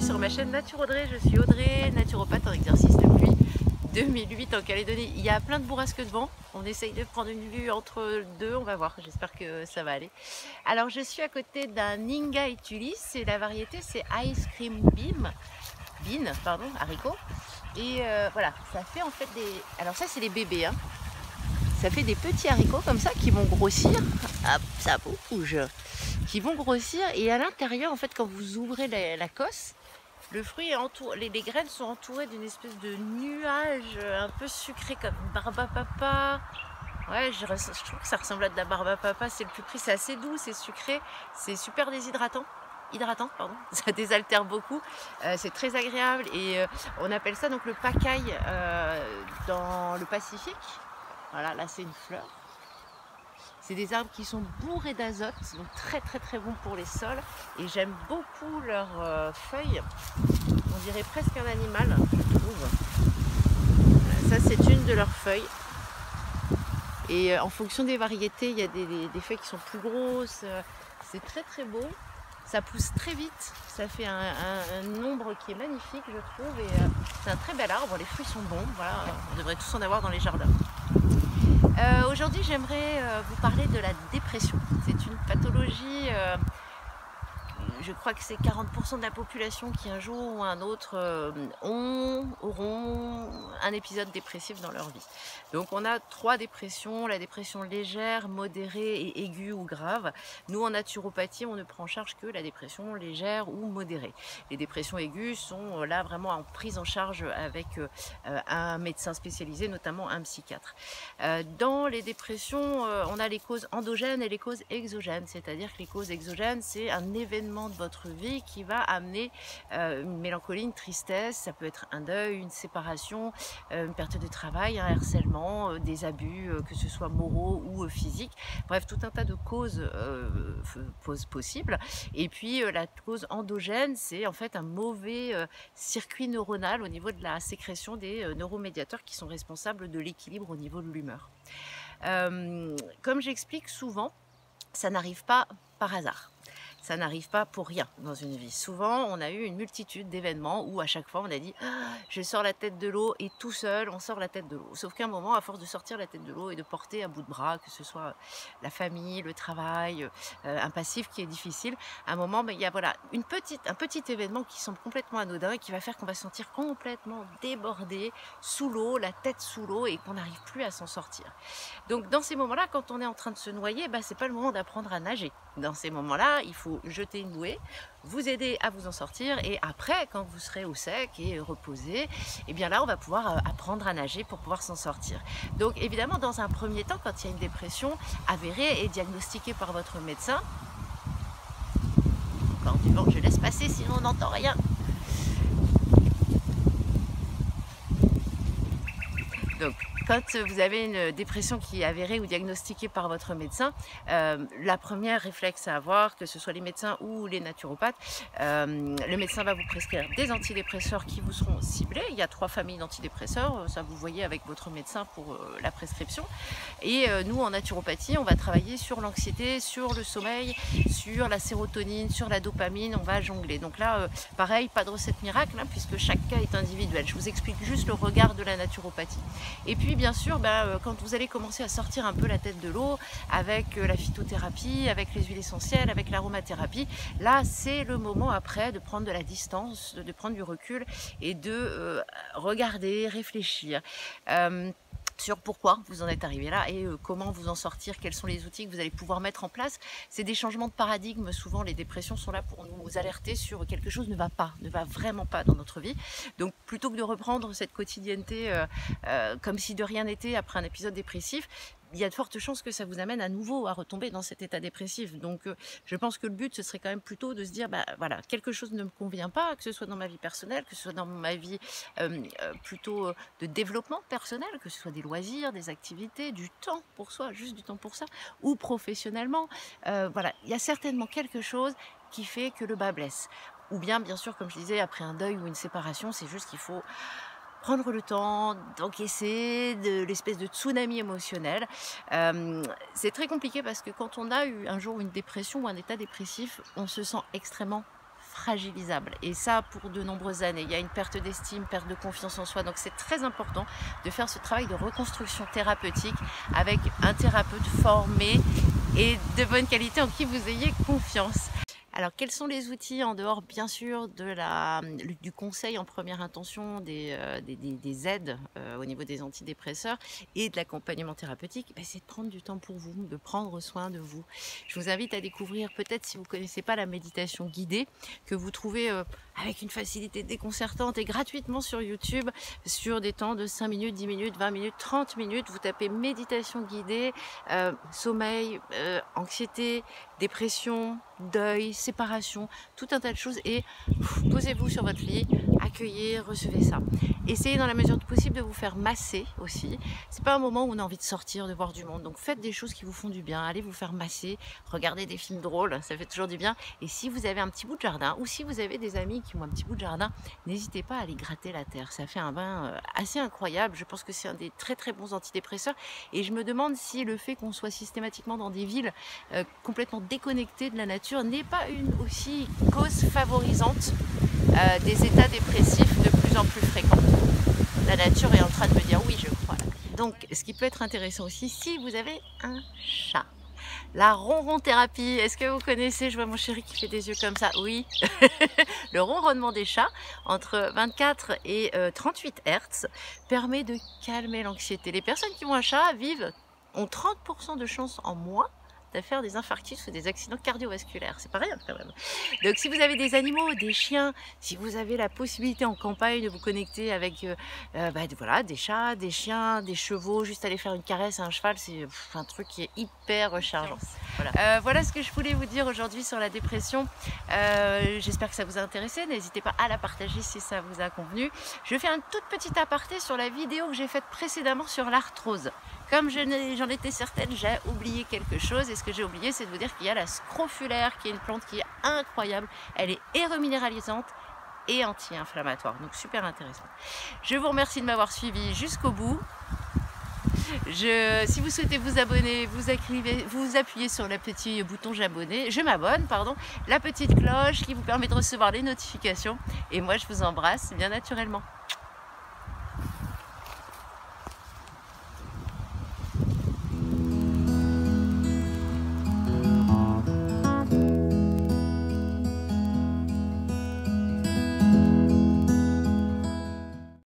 sur ma chaîne Nature Audrey. Je suis Audrey, naturopathe en exercice depuis 2008 en Calédonie. Il y a plein de bourrasques de vent. On essaye de prendre une vue entre deux, on va voir. J'espère que ça va aller. Alors je suis à côté d'un Ninga Etulis et la variété c'est Ice Cream Bean, pardon, haricot. Et voilà, ça fait en fait des... Alors ça c'est les bébés, hein. Ça fait des petits haricots comme ça qui vont grossir. Hop, ça bouge. Qui vont grossir et à l'intérieur, en fait, quand vous ouvrez la cosse, le fruit est entouré, les graines sont entourées d'une espèce de nuage un peu sucré comme barbe à papa. Ouais, je trouve que ça ressemble à de la barbe à papa, c'est le plus près, c'est assez doux, c'est sucré, c'est super déshydratant. Pardon, ça désaltère beaucoup, c'est très agréable et on appelle ça donc le pacaille dans le Pacifique. Voilà, là c'est une fleur. C'est des arbres qui sont bourrés d'azote, donc très bons pour les sols. Et j'aime beaucoup leurs feuilles. On dirait presque un animal, je trouve. Ça c'est une de leurs feuilles. Et en fonction des variétés, il y a des feuilles qui sont plus grosses. C'est très beau. Ça pousse très vite. Ça fait un nombre qui est magnifique, je trouve. Et c'est un très bel arbre. Les fruits sont bons. Voilà, on devrait tous en avoir dans les jardins. Aujourd'hui, j'aimerais vous parler de la dépression. C'est une pathologie, je crois que c'est 40% de la population qui un jour ou un autre auront un épisode dépressif dans leur vie. Donc on a 3 dépressions, la dépression légère, modérée et aiguë ou grave. Nous en naturopathie, on ne prend en charge que la dépression légère ou modérée. Les dépressions aiguës sont là vraiment en prise en charge avec un médecin spécialisé, notamment un psychiatre. Dans les dépressions, on a les causes endogènes et les causes exogènes, c'est-à-dire que les causes exogènes, c'est un événement de votre vie qui va amener une mélancolie, une tristesse, ça peut être un deuil, une séparation, une perte de travail, un harcèlement, des abus, que ce soit moraux ou physiques, bref, tout un tas de causes possibles. Et puis la cause endogène, c'est en fait un mauvais circuit neuronal au niveau de la sécrétion des neuromédiateurs qui sont responsables de l'équilibre au niveau de l'humeur. Comme j'explique souvent, ça n'arrive pas par hasard. Ça n'arrive pas pour rien dans une vie. Souvent, on a eu une multitude d'événements où à chaque fois on a dit « je sors la tête de l'eau » et tout seul, on sort la tête de l'eau. Sauf qu'à un moment, à force de sortir la tête de l'eau et de porter à bout de bras, que ce soit la famille, le travail, un passif qui est difficile, à un moment, il y a voilà, un petit événement qui semble complètement anodin et qui va faire qu'on va se sentir complètement débordé, sous l'eau, la tête sous l'eau et qu'on n'arrive plus à s'en sortir. Donc dans ces moments-là, quand on est en train de se noyer, c'est pas le moment d'apprendre à nager. Dans ces moments-là, il faut jeter une bouée, vous aider à vous en sortir et après, quand vous serez au sec et reposé, et bien là, on va pouvoir apprendre à nager pour pouvoir s'en sortir. Donc évidemment, dans un premier temps, quand il y a une dépression avérée et diagnostiquée par votre médecin, encore du vent, je laisse passer sinon on n'entend rien. Donc, quand vous avez une dépression qui est avérée ou diagnostiquée par votre médecin, la première réflexe à avoir, que ce soit les médecins ou les naturopathes, le médecin va vous prescrire des antidépresseurs qui vous seront ciblés. Il y a 3 familles d'antidépresseurs, ça vous voyez avec votre médecin pour la prescription. Et nous, en naturopathie, on va travailler sur l'anxiété, sur le sommeil, sur la sérotonine, sur la dopamine, on va jongler. Donc là, pareil, pas de recette miracle, hein, puisque chaque cas est individuel. Je vous explique juste le regard de la naturopathie. Et puis bien sûr, quand vous allez commencer à sortir un peu la tête de l'eau avec la phytothérapie, avec les huiles essentielles, avec l'aromathérapie, là c'est le moment après de prendre de la distance, de prendre du recul et de regarder, réfléchir. Sur pourquoi vous en êtes arrivé là et comment vous en sortir, quels sont les outils que vous allez pouvoir mettre en place. C'est des changements de paradigme, souvent les dépressions sont là pour nous alerter sur quelque chose ne va vraiment pas dans notre vie. Donc plutôt que de reprendre cette quotidienneté comme si de rien n'était après un épisode dépressif, il y a de fortes chances que ça vous amène à nouveau à retomber dans cet état dépressif. Donc je pense que le but, ce serait quand même plutôt de se dire, voilà, quelque chose ne me convient pas, que ce soit dans ma vie personnelle, que ce soit dans ma vie plutôt de développement personnel, que ce soit des loisirs, des activités, du temps pour soi, juste du temps pour ça, ou professionnellement. Voilà, il y a certainement quelque chose qui fait que le bas blesse. Ou bien sûr, comme je disais, après un deuil ou une séparation, c'est juste qu'il faut prendre le temps d'encaisser de l'espèce de tsunami émotionnel. C'est très compliqué parce que quand on a eu un jour une dépression ou un état dépressif, on se sent extrêmement fragilisable. Et ça, pour de nombreuses années. Il y a une perte d'estime, perte de confiance en soi. Donc c'est très important de faire ce travail de reconstruction thérapeutique avec un thérapeute formé et de bonne qualité en qui vous ayez confiance. Alors, quels sont les outils en dehors, bien sûr, du conseil en première intention, des aides au niveau des antidépresseurs et de l'accompagnement thérapeutique? C'est de prendre du temps pour vous, de prendre soin de vous. Je vous invite à découvrir, peut-être si vous ne connaissez pas la méditation guidée, que vous trouvez avec une facilité déconcertante et gratuitement sur YouTube, sur des temps de 5 minutes, 10 minutes, 20 minutes, 30 minutes. Vous tapez méditation guidée, sommeil, anxiété, dépression, deuil, séparation, tout un tas de choses, et posez-vous sur votre lit, accueillez, recevez ça. Essayez dans la mesure du possible de vous faire masser aussi. C'est pas un moment où on a envie de sortir, de voir du monde, donc faites des choses qui vous font du bien. Allez vous faire masser, regardez des films drôles, ça fait toujours du bien. Et si vous avez un petit bout de jardin, ou si vous avez des amis qui ont un petit bout de jardin, n'hésitez pas à aller gratter la terre. Ça fait un bain assez incroyable. Je pense que c'est un des très très bons antidépresseurs, et je me demande si le fait qu'on soit systématiquement dans des villes complètement déconnectées de la nature n'est pas une aussi cause favorisante des états dépressifs de plus en plus fréquents. La nature est en train de me dire oui, je crois. Donc, ce qui peut être intéressant aussi, si vous avez un chat. La ronron thérapie, est-ce que vous connaissez? Je vois mon chéri qui fait des yeux comme ça. Oui, le ronronnement des chats entre 24 et 38 Hz permet de calmer l'anxiété. Les personnes qui ont un chat ont 30% de chance en moins à faire des infarctus ou des accidents cardiovasculaires. C'est pas rien quand même. Donc si vous avez des animaux, des chiens, si vous avez la possibilité en campagne de vous connecter avec voilà, des chats, des chiens, des chevaux, juste aller faire une caresse à un cheval, c'est un truc qui est hyper rechargeant. Voilà ce que je voulais vous dire aujourd'hui sur la dépression. J'espère que ça vous a intéressé. N'hésitez pas à la partager si ça vous a convenu. Je fais un tout petit aparté sur la vidéo que j'ai faite précédemment sur l'arthrose. Comme j'en étais certaine, j'ai oublié quelque chose, et ce que j'ai oublié, c'est de vous dire qu'il y a la scrofulaire, qui est une plante qui est incroyable. Elle est aérominéralisante et anti-inflammatoire, donc super intéressant. Je vous remercie de m'avoir suivi jusqu'au bout. Si vous souhaitez vous abonner, vous appuyez sur le petit bouton je m'abonne, la petite cloche qui vous permet de recevoir les notifications. Et moi, je vous embrasse bien naturellement.